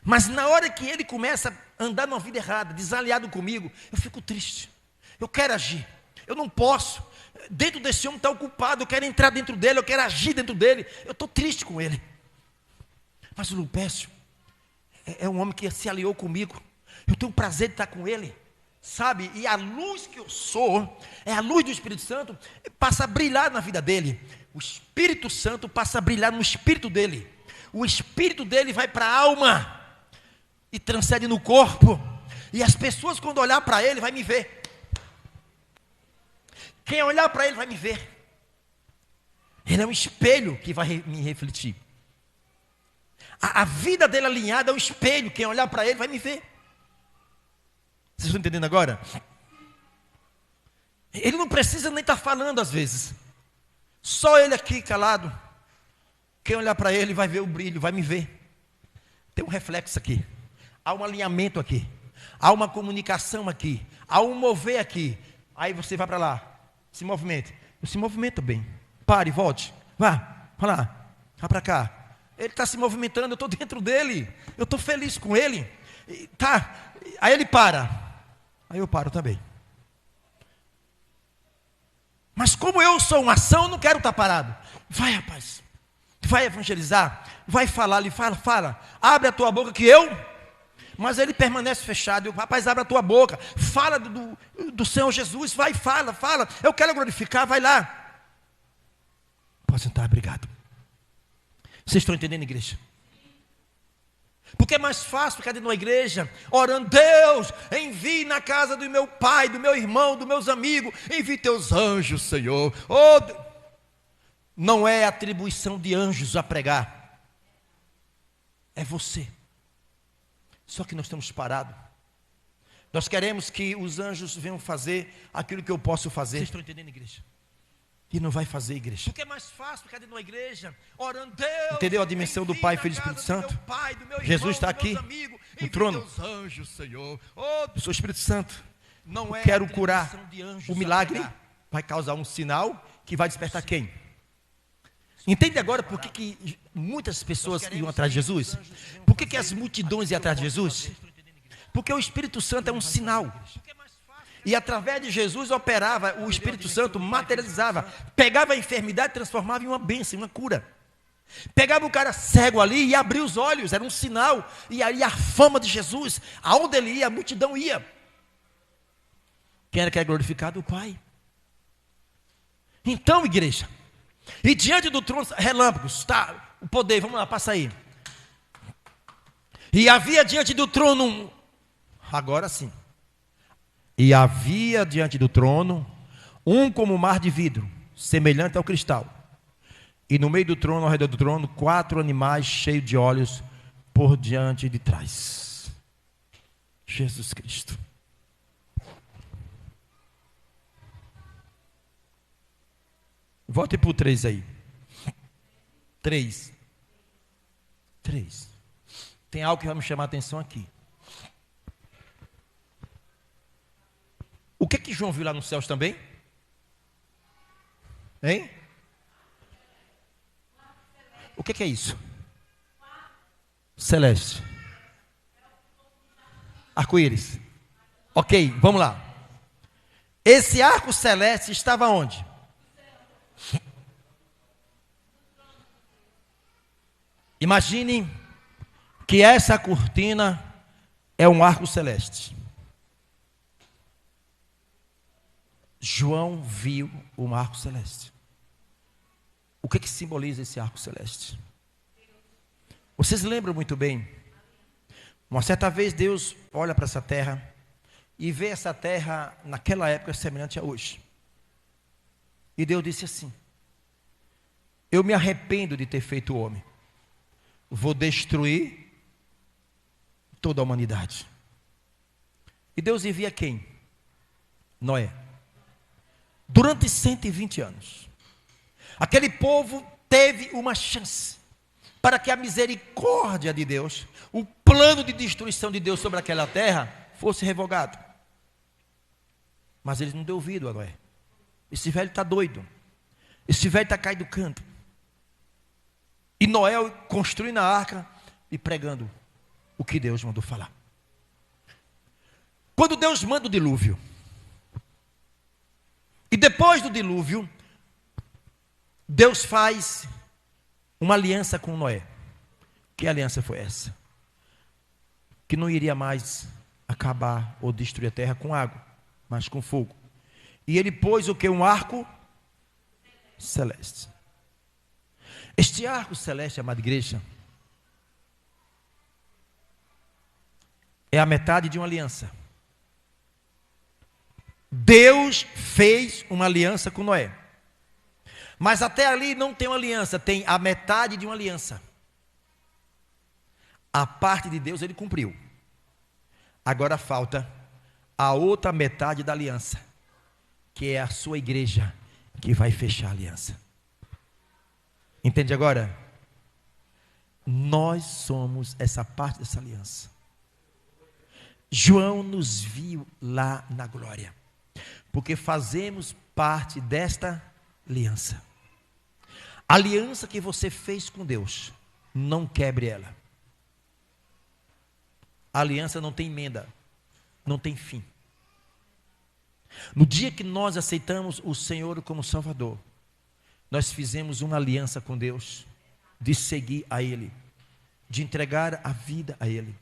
Mas na hora que ele começa a andar numa vida errada, desalinhado comigo, eu fico triste. Eu quero agir, eu não posso. Dentro desse homem está ocupado, eu quero entrar dentro dele, eu quero agir dentro dele. Eu estou triste com ele. Mas o Lupécio é um homem que se aliou comigo. Eu tenho o prazer de estar com ele, sabe? E a luz que eu sou, é a luz do Espírito Santo, passa a brilhar na vida dele. O Espírito Santo passa a brilhar no espírito dele. O espírito dele vai para a alma e transcende no corpo. E as pessoas, quando olhar para ele, vai me ver. Quem olhar para ele vai me ver. Ele é um espelho que vai me refletir. A vida dele alinhada é um espelho. Quem olhar para ele vai me ver. Vocês estão entendendo agora? Ele não precisa nem estar falando às vezes. Só ele aqui calado. Quem olhar para ele vai ver o brilho, vai me ver. Tem um reflexo aqui. Há um alinhamento aqui. Há uma comunicação aqui. Há um mover aqui. Aí você vai para lá. Se movimente. se movimenta bem. Pare, volte. Vá lá. Vá para cá. Ele está se movimentando, eu estou dentro dele. Eu estou feliz com ele. Tá. Aí ele para. Aí eu paro também. Mas como eu sou uma ação, eu não quero estar parado. Vai, rapaz. Vai evangelizar. Vai falar ali. Fala. Abre a tua boca que eu... Mas ele permanece fechado. Eu, rapaz, abre a tua boca. Fala do Senhor Jesus. Vai, fala. Eu quero glorificar, vai lá. Pode sentar, obrigado. Vocês estão entendendo, igreja? Porque é mais fácil ficar dentro de uma igreja, orando, Deus, envie na casa do meu pai, do meu irmão, dos meus amigos, envie teus anjos, Senhor. Não é atribuição de anjos a pregar. É você. Só que nós estamos parados. Nós queremos que os anjos venham fazer aquilo que eu posso fazer. Vocês estão entendendo, igreja? E não vai fazer, igreja. Porque é mais fácil ficar dentro de uma igreja, orando, Deus. Entendeu a dimensão do Pai, Filho e Espírito Santo? Jesus está aqui no trono. Anjos, Senhor. Eu sou o Espírito Santo. Não é quero curar. O milagre vai causar um sinal que vai despertar quem? Entende agora por que muitas pessoas iam atrás de Jesus? Por que as multidões iam atrás de Jesus? Porque o Espírito Santo é um sinal. E através de Jesus operava, o Espírito Santo materializava, pegava a enfermidade e transformava em uma bênção, em uma cura. Pegava o cara cego ali e abria os olhos, era um sinal. E aí a fama de Jesus, aonde ele ia, a multidão ia. Quem era que era glorificado? O Pai. Então, igreja, e diante do trono, relâmpagos, tá, o poder, vamos lá, passa aí. E havia diante do trono, agora sim. E havia diante do trono, um como mar de vidro, semelhante ao cristal. E no meio do trono, ao redor do trono, 4 animais cheios de olhos por diante e de trás. Jesus Cristo. Volte para o 3 aí. 3. Tem algo que vai me chamar a atenção aqui. O que João viu lá nos céus também? Hein? O que é isso? Celeste. Arco-íris. Ok, vamos lá. Esse arco celeste estava onde? Imagine que essa cortina é um arco celeste. João viu um arco celeste. O que simboliza esse arco celeste? Vocês lembram muito bem? Uma certa vez Deus olha para essa terra e vê essa terra naquela época semelhante a hoje. E Deus disse assim: eu me arrependo de ter feito o homem. Vou destruir toda a humanidade. E Deus envia quem? Noé. Durante 120 anos. Aquele povo teve uma chance para que a misericórdia de Deus, o plano de destruição de Deus sobre aquela terra, fosse revogado. Mas eles não deu ouvido a Noé. Esse velho está doido. Esse velho está caído do canto. E Noé construindo a arca e pregando o que Deus mandou falar. Quando Deus manda o dilúvio, e depois do dilúvio, Deus faz uma aliança com Noé. Que aliança foi essa? Que não iria mais acabar ou destruir a terra com água, mas com fogo. E ele pôs o que? Um arco celeste. Este arco celeste, amada igreja, é a metade de uma aliança. Deus fez uma aliança com Noé. Mas até ali não tem uma aliança, tem a metade de uma aliança. A parte de Deus ele cumpriu. Agora falta a outra metade da aliança, que é a sua igreja, que vai fechar a aliança. Entende agora? Nós somos essa parte dessa aliança. João nos viu lá na glória, porque fazemos parte desta aliança. A aliança que você fez com Deus, não quebre ela. A aliança não tem emenda, não tem fim. No dia que nós aceitamos o Senhor como Salvador, nós fizemos uma aliança com Deus, de seguir a Ele, de entregar a vida a Ele.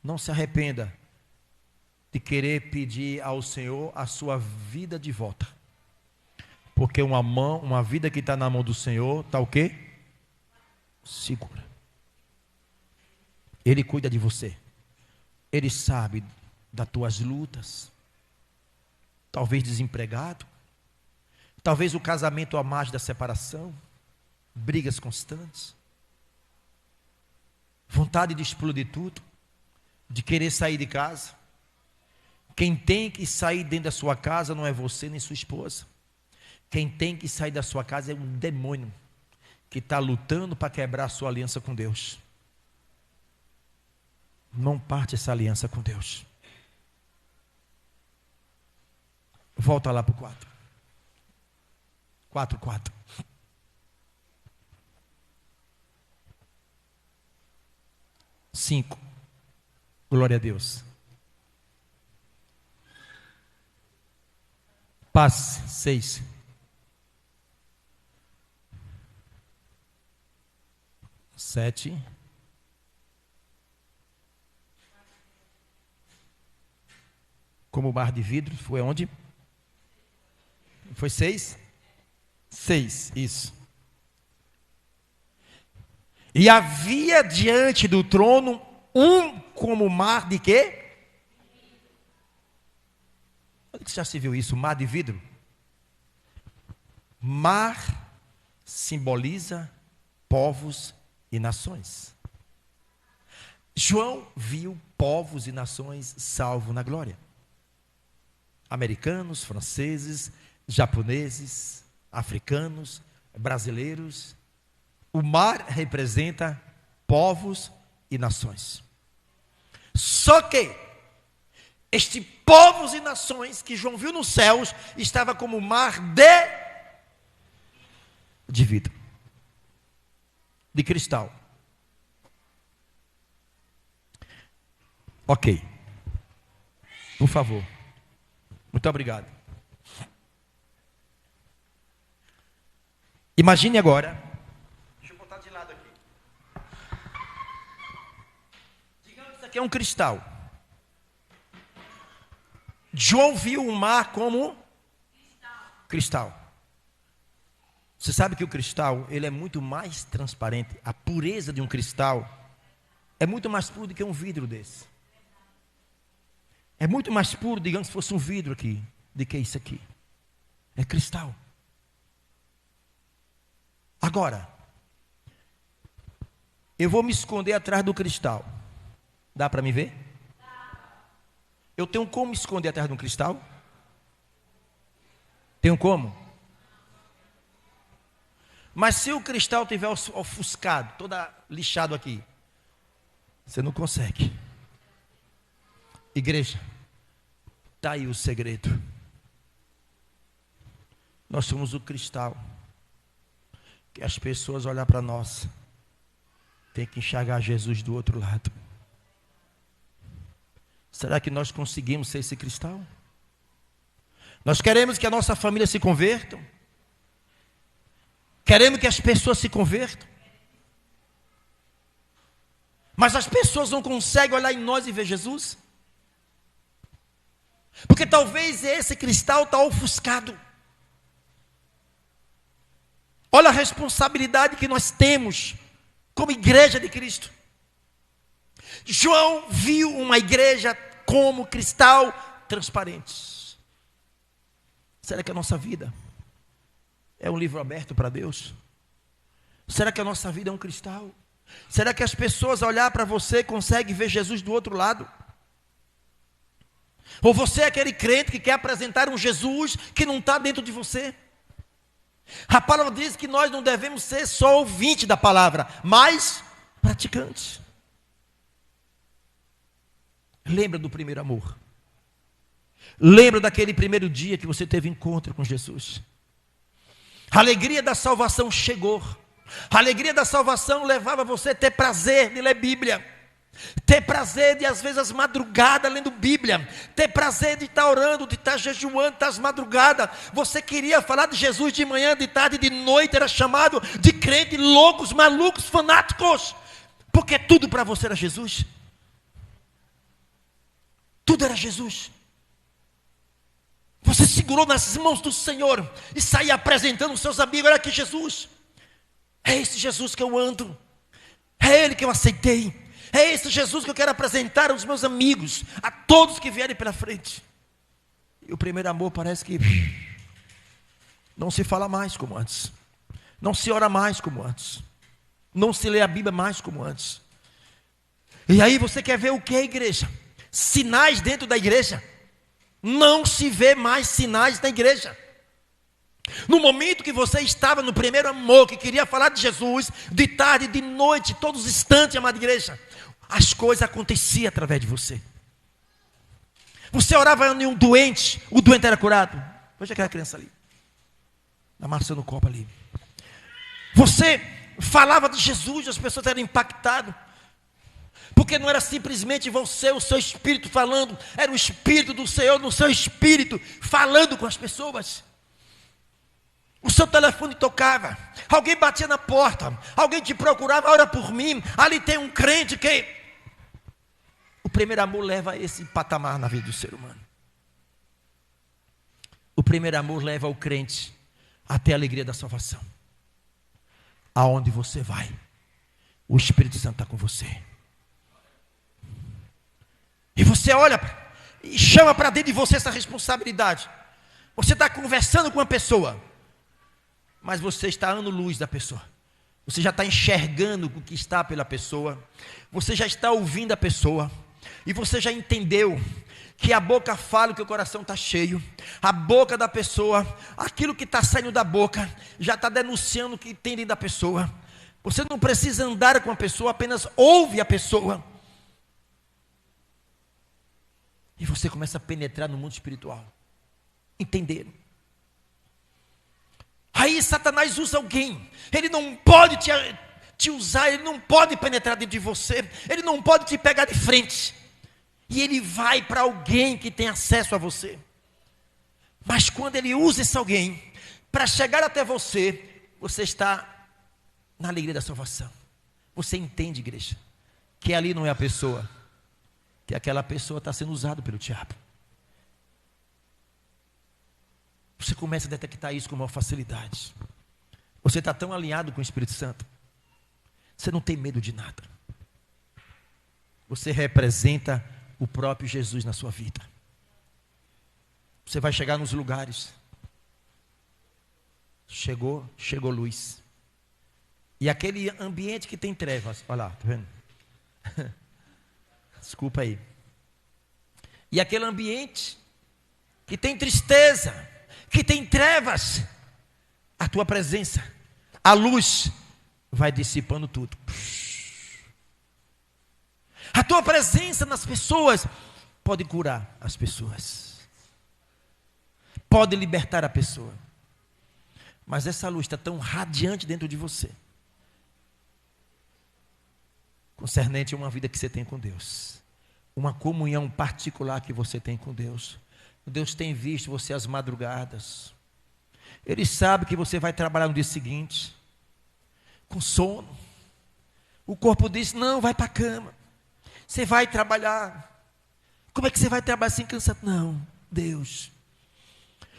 Não se arrependa de querer pedir ao Senhor a sua vida de volta, porque uma vida que está na mão do Senhor, está o quê? Segura. Ele cuida de você, Ele sabe das tuas lutas, talvez desempregado, talvez o casamento à margem da separação, brigas constantes, vontade de explodir tudo, de querer sair de casa. Quem tem que sair dentro da sua casa não é você nem sua esposa. Quem tem que sair da sua casa é um demônio que está lutando para quebrar a sua aliança com Deus. Não parte essa aliança com Deus. Volta lá para o 4. 4. Cinco. Glória a Deus. Paz. 6. Sete. Como o mar de vidro, foi onde? Foi 6? 6, isso. E havia diante do trono um como mar de quê? Onde que já se viu isso? Mar de vidro? Mar simboliza povos e nações. João viu povos e nações salvos na glória. Americanos, franceses, japoneses, africanos, brasileiros. O mar representa povos e nações. Só que este povos e nações que João viu nos céus estava como mar de vidro, de cristal. Ok. Por favor. Muito obrigado. Imagine agora. Deixa eu botar de lado aqui. Digamos que isso aqui é um cristal. João viu o mar como cristal. Você sabe que o cristal, ele é muito mais transparente. A pureza de um cristal é muito mais puro do que um vidro desse. É muito mais puro, digamos, se fosse um vidro aqui, do que isso aqui. É cristal. Agora, eu vou me esconder atrás do cristal. Dá para me ver? Eu tenho como me esconder atrás de um cristal? Tenho como? Mas se o cristal tiver ofuscado, toda lixado aqui, você não consegue. Igreja, está aí o segredo. Nós somos o cristal que as pessoas olham para nós, tem que enxergar Jesus do outro lado. Será que nós conseguimos ser esse cristal? Nós queremos que a nossa família se converta? Queremos que as pessoas se convertam? Mas as pessoas não conseguem olhar em nós e ver Jesus? Porque talvez esse cristal está ofuscado. Olha a responsabilidade que nós temos como igreja de Cristo. João viu uma igreja como cristal transparente. Será que a nossa vida é um livro aberto para Deus? Será que a nossa vida é um cristal? Será que as pessoas ao olhar para você conseguem ver Jesus do outro lado? Ou você é aquele crente que quer apresentar um Jesus que não está dentro de você? A palavra diz que nós não devemos ser só ouvintes da palavra, mas praticantes. Lembra do primeiro amor. Lembra daquele primeiro dia que você teve encontro com Jesus? A alegria da salvação chegou. A alegria da salvação levava você a ter prazer de ler Bíblia, ter prazer de, às vezes, às madrugadas lendo Bíblia, ter prazer de estar orando, de estar jejuando, de estar às madrugadas. Você queria falar de Jesus de manhã, de tarde, de noite. Era chamado de crente, loucos, malucos, fanáticos, porque tudo para você era Jesus. Tudo era Jesus. Você segurou nas mãos do Senhor e saía apresentando os seus amigos: olha aqui Jesus, é esse Jesus que eu ando, é Ele que eu aceitei, é esse Jesus que eu quero apresentar aos meus amigos, a todos que vierem pela frente. E o primeiro amor parece que não se fala mais como antes, não se ora mais como antes, não se lê a Bíblia mais como antes. E aí você quer ver o que, igreja? Sinais dentro da igreja? Não se vê mais sinais na igreja. No momento que você estava no primeiro amor, que queria falar de Jesus, de tarde, de noite, todos os instantes, amada igreja, as coisas aconteciam através de você. Você orava em um doente, o doente era curado. Veja aquela criança ali, amassando o copo ali. Você falava de Jesus, as pessoas eram impactadas. Porque não era simplesmente você, o seu espírito falando, era o Espírito do Senhor no seu espírito, falando com as pessoas. O seu telefone tocava, alguém batia na porta, alguém te procurava: ora por mim, ali tem um crente que... O primeiro amor leva a esse patamar na vida do ser humano. O primeiro amor leva o crente até a alegria da salvação. Aonde você vai, o Espírito Santo está com você. E você olha e chama para dentro de você essa responsabilidade. Você está conversando com uma pessoa, mas você está ano-luz da pessoa. Você já está enxergando o que está pela pessoa. Você já está ouvindo a pessoa. E você já entendeu que a boca fala, que o coração está cheio. A boca da pessoa, aquilo que está saindo da boca, já está denunciando o que tem dentro da pessoa. Você não precisa andar com a pessoa, apenas ouve a pessoa. E você começa a penetrar no mundo espiritual, entender. Aí Satanás usa alguém. Ele não pode te usar, ele não pode penetrar dentro de você, ele não pode te pegar de frente. E ele vai para alguém que tem acesso a você. Mas quando ele usa esse alguém para chegar até você, você está na alegria da salvação. Você entende, igreja, que ali não é a pessoa, que aquela pessoa está sendo usada pelo diabo. Você começa a detectar isso com maior facilidade. Você está tão alinhado com o Espírito Santo, você não tem medo de nada. Você representa o próprio Jesus na sua vida. Você vai chegar nos lugares. Chegou luz. E aquele ambiente que tem trevas, olha lá, tá vendo? Desculpa aí. E aquele ambiente que tem tristeza, que tem trevas, a tua presença, a luz vai dissipando tudo. A tua presença nas pessoas pode curar as pessoas, pode libertar a pessoa. Mas essa luz está tão radiante dentro de você, concernente a uma vida que você tem com Deus, uma comunhão particular que você tem com Deus. Deus tem visto você às madrugadas. Ele sabe que você vai trabalhar no dia seguinte com sono. O corpo diz: não, vai para a cama. Você vai trabalhar. Como é que você vai trabalhar sem cansar? Não, Deus.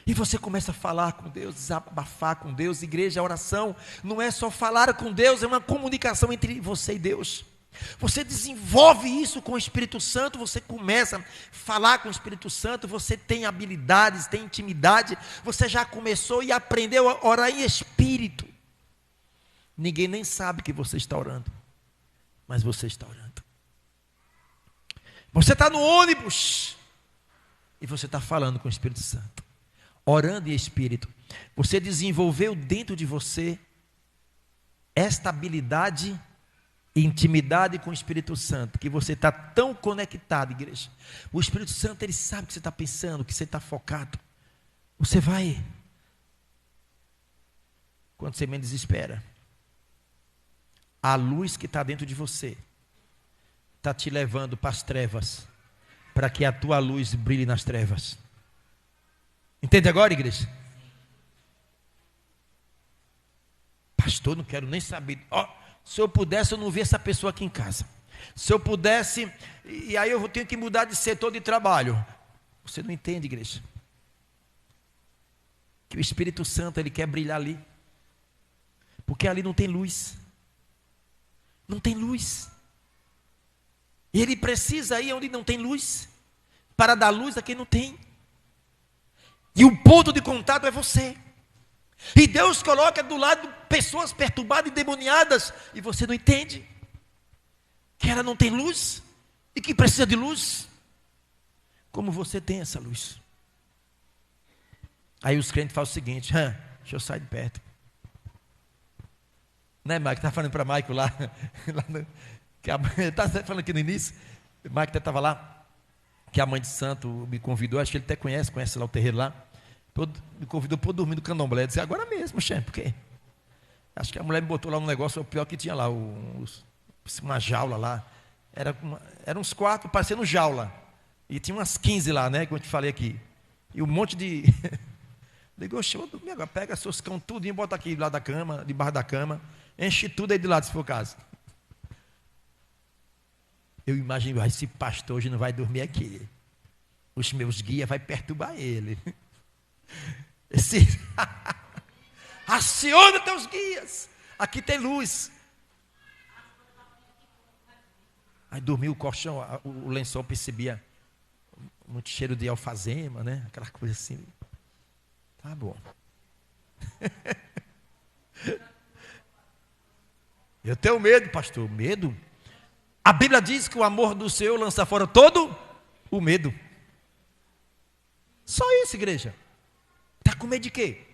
E você começa a falar com Deus, desabafar com Deus. Igreja, a oração não é só falar com Deus, é uma comunicação entre você e Deus. Você desenvolve isso com o Espírito Santo, você começa a falar com o Espírito Santo, você tem habilidades, tem intimidade, você já começou e aprendeu a orar em Espírito. Ninguém nem sabe que você está orando, mas você está orando. Você está no ônibus e você está falando com o Espírito Santo, orando em Espírito. Você desenvolveu dentro de você esta habilidade Intimidade com o Espírito Santo, que você está tão conectado, igreja. O Espírito Santo, ele sabe o que você está pensando, o que você está focado. Você vai, quando você menos espera, a luz que está dentro de você está te levando para as trevas, para que a tua luz brilhe nas trevas. Entende agora, igreja? Pastor, não quero nem saber. Se eu pudesse, eu não via essa pessoa aqui em casa. Se eu pudesse, e aí eu tenho que mudar de setor de trabalho. Você não entende, igreja? Que o Espírito Santo, ele quer brilhar ali. Porque ali não tem luz. Não tem luz. E ele precisa ir onde não tem luz, para dar luz a quem não tem. E o ponto de contato é você. E Deus coloca do lado pessoas perturbadas e demoniadas, e você não entende que ela não tem luz e que precisa de luz, como você tem essa luz. Aí os crentes fazem o seguinte: deixa eu sair de perto. Né, Mike? Estava falando para Mike lá estava falando aqui no início, o Mike até estava lá, que a mãe de santo me convidou, acho que ele até conhece lá o terreiro lá, me convidou para eu dormir no candomblé. Eu disse: agora mesmo, chefe, por quê? Acho que a mulher me botou lá um negócio, o pior que tinha lá, uma jaula lá, era uns 4, parecendo jaula, e tinha umas 15 lá, né, como eu te falei aqui, e um monte de... Ligou, show, dormir agora, pega seus cão tudinho, bota aqui do lado da cama, debaixo da cama, enche tudo aí de lado, se for o caso. Eu imagino, esse pastor hoje não vai dormir aqui, os meus guias vai perturbar ele. Aciona teus guias, aqui tem luz. Aí dormiu o colchão, o lençol percebia muito cheiro de alfazema, né? Aquela coisa assim. Tá bom. Eu tenho medo, pastor. Medo? A Bíblia diz que o amor do Senhor lança fora todo o medo. Só isso, igreja. Está com medo de quê?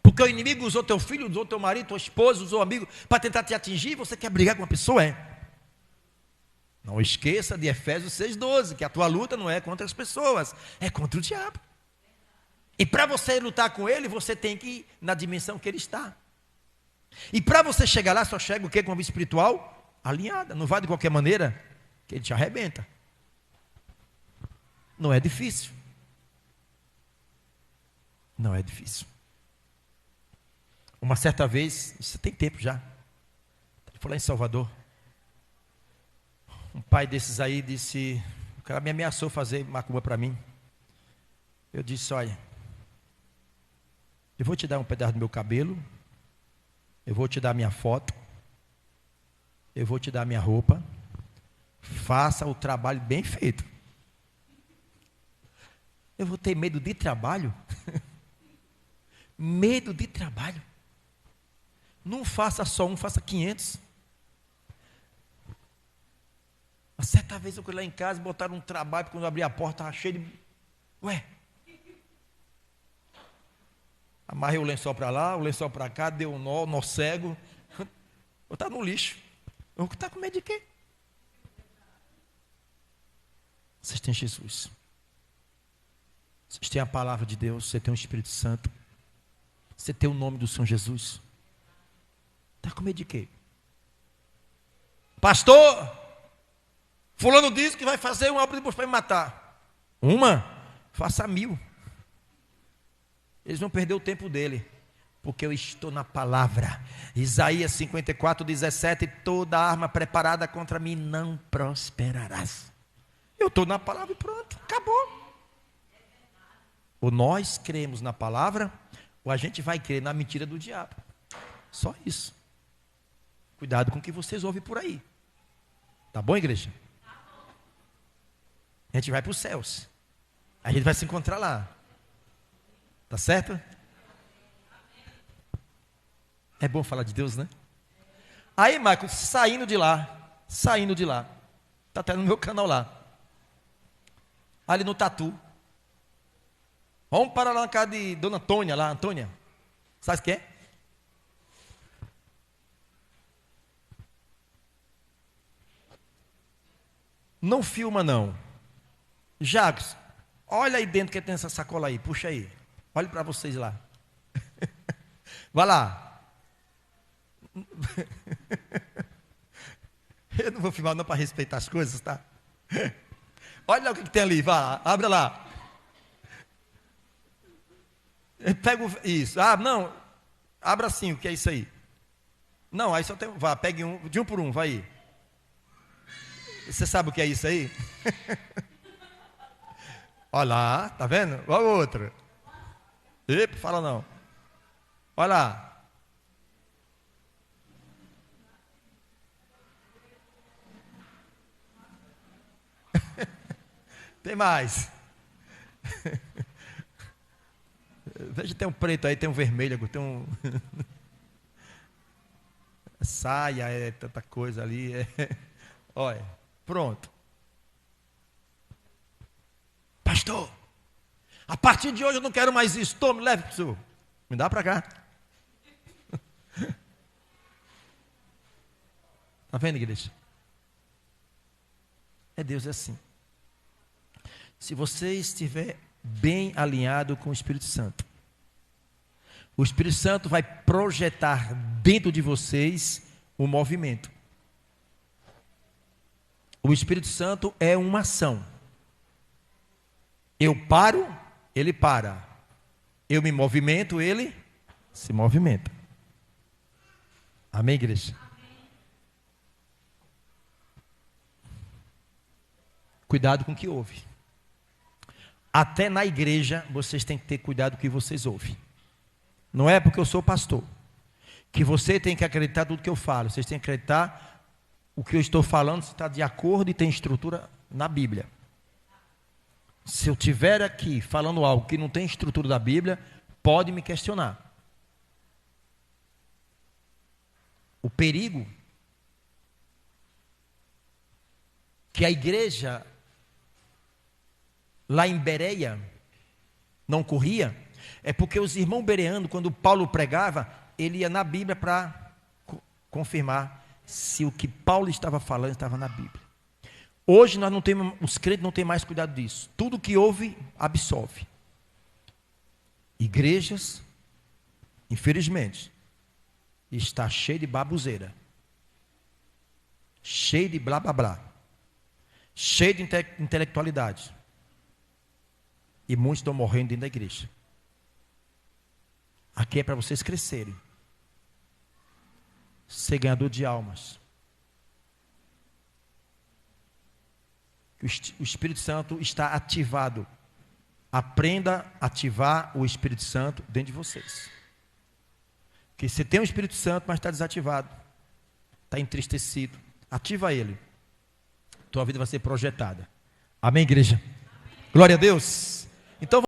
Porque o inimigo usou teu filho, usou teu marido, tua esposa, usou amigo para tentar te atingir, e você quer brigar com uma pessoa, Não esqueça de Efésios 6,12, que a tua luta não é contra as pessoas, é contra o diabo. E para você lutar com ele, você tem que ir na dimensão que ele está. E para você chegar lá, só chega o quê? Com a vida espiritual alinhada. Não vai de qualquer maneira, que ele te arrebenta. Não é difícil. Não é difícil. Uma certa vez, isso tem tempo já, foi lá em Salvador, um pai desses aí disse, o cara me ameaçou fazer macumba para mim. Eu disse: olha, eu vou te dar um pedaço do meu cabelo, eu vou te dar minha foto, eu vou te dar minha roupa, faça o trabalho bem feito. Eu vou ter medo de trabalho? Medo de trabalho? Não faça só um, faça 500. Uma certa vez eu fui lá em casa, botaram um trabalho, quando eu abri a porta, estava cheio de... Amarrei o lençol para lá, o lençol para cá, deu um nó cego, botar no lixo. Eu está com medo de quê? Vocês têm Jesus. Vocês têm a palavra de Deus, você tem o Espírito Santo, você tem o nome do Senhor Jesus. Está com medo de quê? Pastor, fulano disse que vai fazer uma obra de Deus para me matar. Uma? Faça 1000. Eles vão perder o tempo dele, porque eu estou na palavra. Isaías 54:17, toda arma preparada contra mim não prosperarás. Eu estou na palavra e pronto, acabou. Ou nós cremos na palavra, ou a gente vai crer na mentira do diabo. Só isso. Cuidado com o que vocês ouvem por aí. Tá bom, igreja? A gente vai para os céus. A gente vai se encontrar lá. Tá certo? É bom falar de Deus, né? Aí, Marcos, saindo de lá, tá até no meu canal lá, ali no Tatu, vamos para lá na casa de Dona Antônia, lá, Antônia, sabe o que é? Não filma, não. Jacques, olha aí dentro que tem essa sacola aí. Puxa aí. Olha para vocês lá. Vai lá. Eu não vou filmar não para respeitar as coisas, tá? Olha o que tem ali. Vai lá. Abre lá. Pega isso. Ah, não. Abra assim. O que é isso aí? Não, aí só tem. Vá, pegue um. De um por um. Vai aí. Você sabe o que é isso aí? Olha lá, tá vendo? Olha o outro. Epa, fala não. Olha lá. Tem mais. Veja, tem um preto aí, tem um vermelho, tem um. Saia, é tanta coisa ali. Olha, pronto. Pastor, a partir de hoje eu não quero mais isso. Tome, leve para o senhor. Me dá para cá. Está vendo, igreja? Deus é assim. Se você estiver bem alinhado com o Espírito Santo, o Espírito Santo vai projetar dentro de vocês o movimento. O Espírito Santo é uma ação. Eu paro, ele para. Eu me movimento, ele se movimenta. Amém, igreja? Cuidado com o que ouve. Até na igreja, vocês têm que ter cuidado com o que vocês ouvem. Não é porque eu sou pastor que você tem que acreditar tudo que eu falo. Vocês têm que acreditar o que eu estou falando, se está de acordo e tem estrutura na Bíblia. Se eu estiver aqui falando algo que não tem estrutura da Bíblia, pode me questionar. O perigo que a igreja lá em Bereia não corria, é porque os irmãos bereanos, quando Paulo pregava, ele ia na Bíblia para confirmar se o que Paulo estava falando estava na Bíblia. Hoje nós não temos, os crentes não têm mais cuidado disso. Tudo que ouve, absolve. Igrejas, infelizmente, está cheio de babuzeira, cheio de blá blá blá, cheio de intelectualidade. E muitos estão morrendo dentro da igreja. Aqui é para vocês crescerem, ser ganhador de almas. O Espírito Santo está ativado. Aprenda a ativar o Espírito Santo dentro de vocês. Porque você tem o Espírito Santo, mas está desativado, está entristecido. Ativa ele. Tua vida vai ser projetada. Amém, igreja? Glória a Deus. Então